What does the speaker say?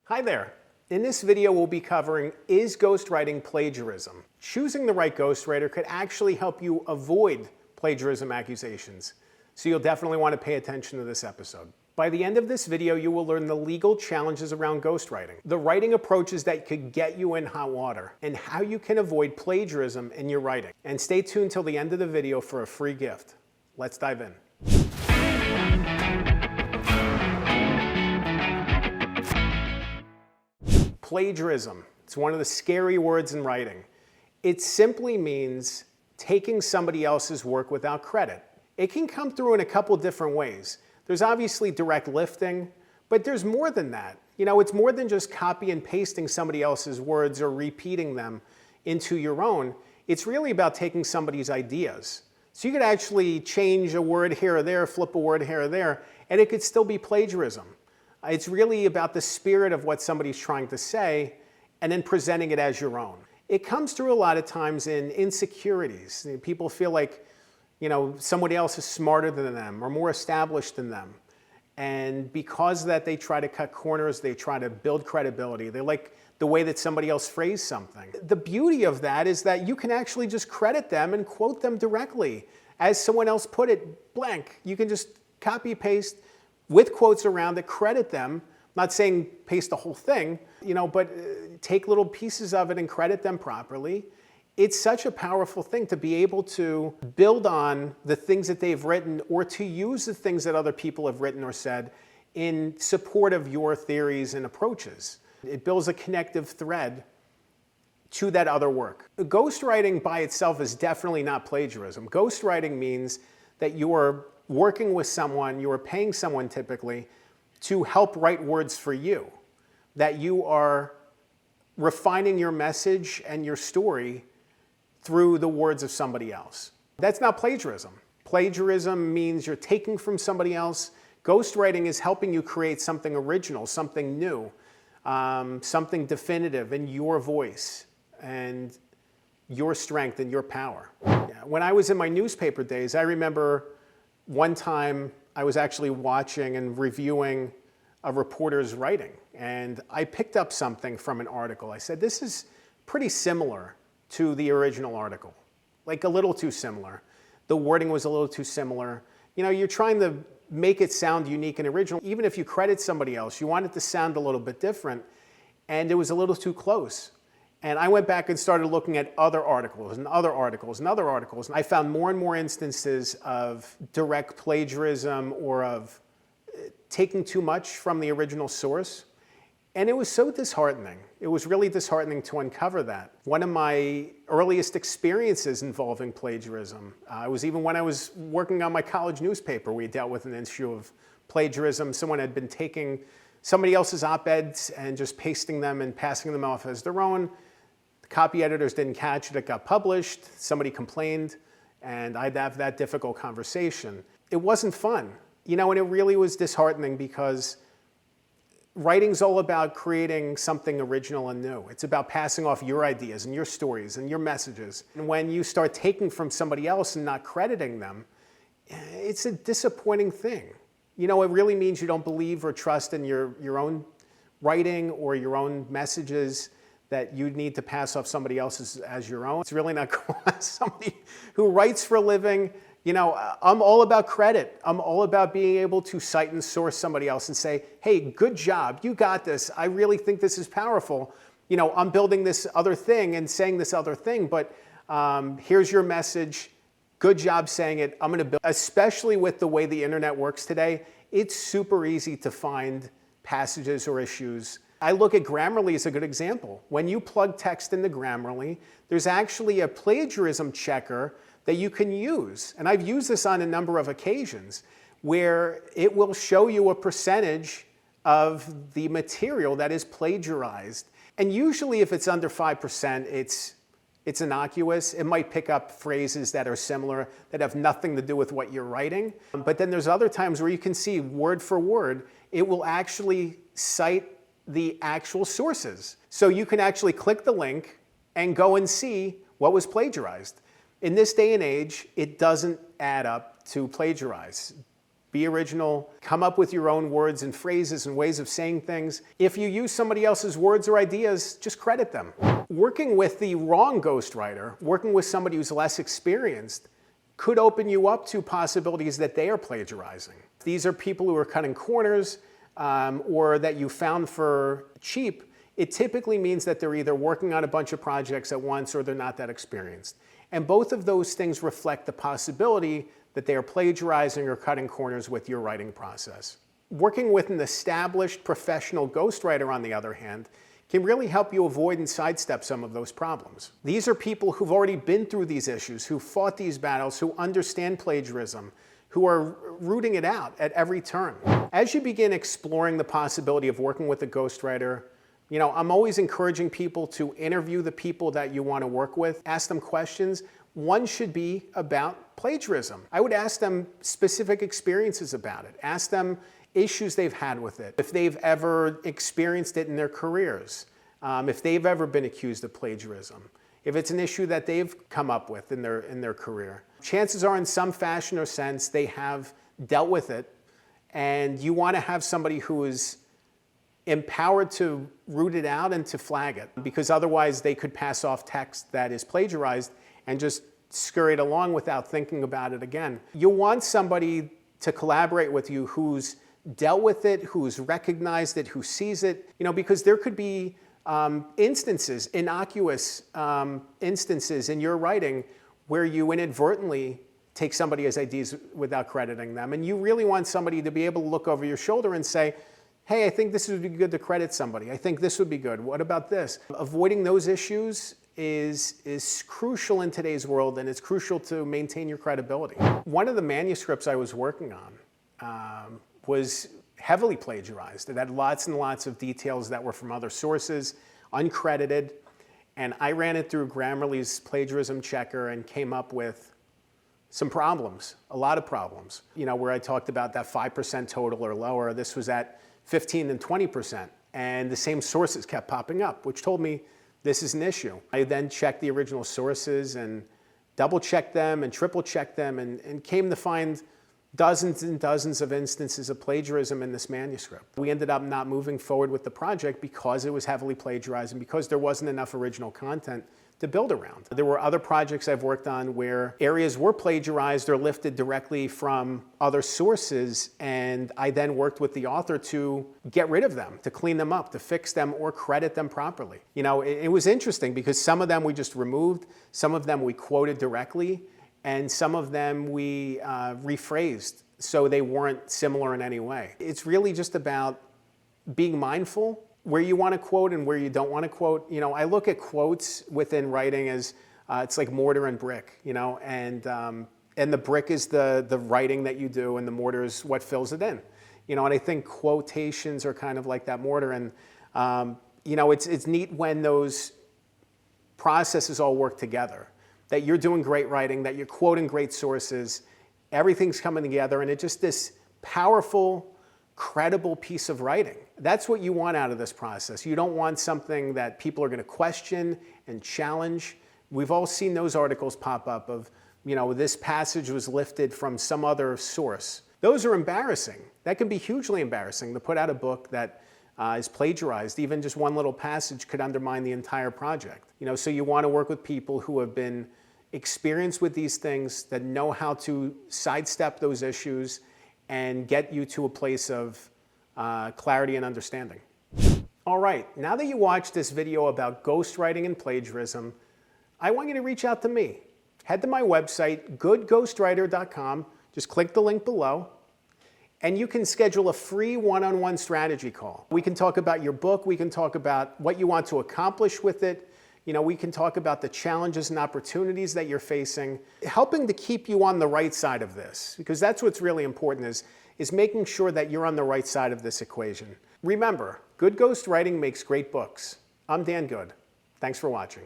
Hi there. In this video, we'll be covering Is Ghostwriting Plagiarism? Choosing the right ghostwriter could actually help you avoid plagiarism accusations, so you'll definitely want to pay attention to this episode. By the end of this video, you will learn the legal challenges around ghostwriting, the writing approaches that could get you in hot water, and how you can avoid plagiarism in your writing. And stay tuned till the end of the video for a free gift. Let's dive in. Plagiarism. It's one of the scary words in writing. It simply means taking somebody else's work without credit. It can come through in a couple different ways. There's obviously direct lifting, but there's more than that. You know, it's more than just copy and pasting somebody else's words or repeating them into your own. It's really about taking somebody's ideas. So you could actually change a word here or there, flip a word here or there, and it could still be plagiarism. It's really about the spirit of what somebody's trying to say and then presenting it as your own. It comes through a lot of times in insecurities. People feel like, you know, somebody else is smarter than them or more established than them. And because of that, they try to cut corners, they try to build credibility. They like the way that somebody else phrased something. The beauty of that is that you can actually just credit them and quote them directly. As someone else put it, blank. You can just copy, paste, with quotes around it, credit them. Not saying paste the whole thing, you know, but take little pieces of it and credit them properly. It's such a powerful thing to be able to build on the things that they've written or to use the things that other people have written or said in support of your theories and approaches. It builds a connective thread to that other work. Ghostwriting by itself is definitely not plagiarism. Ghostwriting means that you are working with someone, you are paying someone typically to help write words for you, that you are refining your message and your story through the words of somebody else. That's not plagiarism. Plagiarism means you're taking from somebody else. Ghostwriting is helping you create something original, something new, something definitive in your voice and your strength and your power. When I was in my newspaper days, I remember one time I was actually watching and reviewing a reporter's writing, and I picked up something from an article. I said, this is pretty similar to the original article, like a little too similar. The wording was a little too similar. You know, you're trying to make it sound unique and original. Even if you credit somebody else, you want it to sound a little bit different, and it was a little too close. And I went back and started looking at other articles and other articles and other articles. And I found more and more instances of direct plagiarism or of taking too much from the original source. And it was so disheartening. It was really disheartening to uncover that. One of my earliest experiences involving plagiarism, was even when I was working on my college newspaper, we dealt with an issue of plagiarism. Someone had been taking somebody else's op-eds and just pasting them and passing them off as their own. The copy editors didn't catch it, it got published, somebody complained, and I'd have that difficult conversation. It wasn't fun, you know, and it really was disheartening because writing's all about creating something original and new. It's about passing off your ideas and your stories and your messages. And when you start taking from somebody else and not crediting them, it's a disappointing thing. You know, it really means you don't believe or trust in your own writing or your own messages that you need to pass off somebody else's as your own. It's really not cool. As somebody who writes for a living, you know, I'm all about credit. I'm all about being able to cite and source somebody else and say, hey, good job, you got this. I really think this is powerful. You know, I'm building this other thing and saying this other thing, but here's your message. Good job saying it. I'm going to build, especially with the way the internet works today, it's super easy to find passages or issues. I look at Grammarly as a good example. When you plug text into Grammarly, there's actually a plagiarism checker that you can use. And I've used this on a number of occasions where it will show you a percentage of the material that is plagiarized. And usually if it's under 5%, it's innocuous. It might pick up phrases that are similar, that have nothing to do with what you're writing. But then there's other times where you can see word for word, it will actually cite the actual sources. So you can actually click the link and go and see what was plagiarized. In this day and age, it doesn't add up to plagiarize Be original, come up with your own words and phrases and ways of saying things. If you use somebody else's words or ideas, just credit them. Working with the wrong ghostwriter, working with somebody who's less experienced, could open you up to possibilities that they are plagiarizing. These are people who are cutting corners or that you found for cheap. It typically means that they're either working on a bunch of projects at once or they're not that experienced. And both of those things reflect the possibility that they are plagiarizing or cutting corners with your writing process. Working with an established professional ghostwriter, on the other hand, can really help you avoid and sidestep some of those problems. These are people who've already been through these issues, who fought these battles, who understand plagiarism, who are rooting it out at every turn. As you begin exploring the possibility of working with a ghostwriter, I'm always encouraging people to interview the people that you want to work with, ask them questions. One should be about plagiarism. I would ask them specific experiences about it. Ask them issues they've had with it, if they've ever experienced it in their careers, if they've ever been accused of plagiarism, if it's an issue that they've come up with in their career. Chances are, in some fashion or sense, they have dealt with it, and you want to have somebody who is empowered to root it out and to flag it, because otherwise they could pass off text that is plagiarized and just scurry it along without thinking about it again. You'll want somebody to collaborate with you who's dealt with it, who's recognized it, who sees it, because there could be instances, innocuous instances in your writing where you inadvertently take somebody's ideas without crediting them. And you really want somebody to be able to look over your shoulder and say, hey, I think this would be good to credit somebody. I think this would be good. What about this? Avoiding those issues is crucial in today's world, and it's crucial to maintain your credibility. One of the manuscripts I was working on was heavily plagiarized. It had lots and lots of details that were from other sources, uncredited, and I ran it through Grammarly's plagiarism checker and came up with some problems, a lot of problems. Where I talked about that 5% total or lower, this was at 15 and 20%, and the same sources kept popping up, which told me this is an issue. I then checked the original sources and double-checked them and triple-checked them and came to find dozens and dozens of instances of plagiarism in this manuscript. We ended up not moving forward with the project because it was heavily plagiarized and because there wasn't enough original content to build around. There were other projects I've worked on where areas were plagiarized or lifted directly from other sources, and I then worked with the author to get rid of them, to clean them up, to fix them or credit them properly. It was interesting because some of them we just removed, some of them we quoted directly, and some of them we rephrased so they weren't similar in any way. It's really just about being mindful where you want to quote and where you don't want to quote. I look at quotes within writing as it's like mortar and brick, and the brick is the writing that you do, and the mortar is what fills it in. And I think quotations are kind of like that mortar, and it's neat when those processes all work together. That you're doing great writing, that you're quoting great sources, everything's coming together, and it's just this powerful, credible piece of writing. That's what you want out of this process. You don't want something that people are going to question and challenge. We've all seen those articles pop up of, this passage was lifted from some other source. Those are embarrassing. That can be hugely embarrassing to put out a book that is plagiarized. Even just one little passage could undermine the entire project. So you want to work with people who have been experienced with these things, that know how to sidestep those issues and get you to a place of clarity and understanding. All right, now that you watched this video about ghostwriting and plagiarism, I want you to reach out to me. Head to my website, goodghostwriter.com. Just click the link below, and you can schedule a free one-on-one strategy call. We can talk about your book. We can talk about what you want to accomplish with it. We can talk about the challenges and opportunities that you're facing, helping to keep you on the right side of this, because that's what's really important is making sure that you're on the right side of this equation. Remember, good ghostwriting makes great books. I'm Dan Good. Thanks for watching.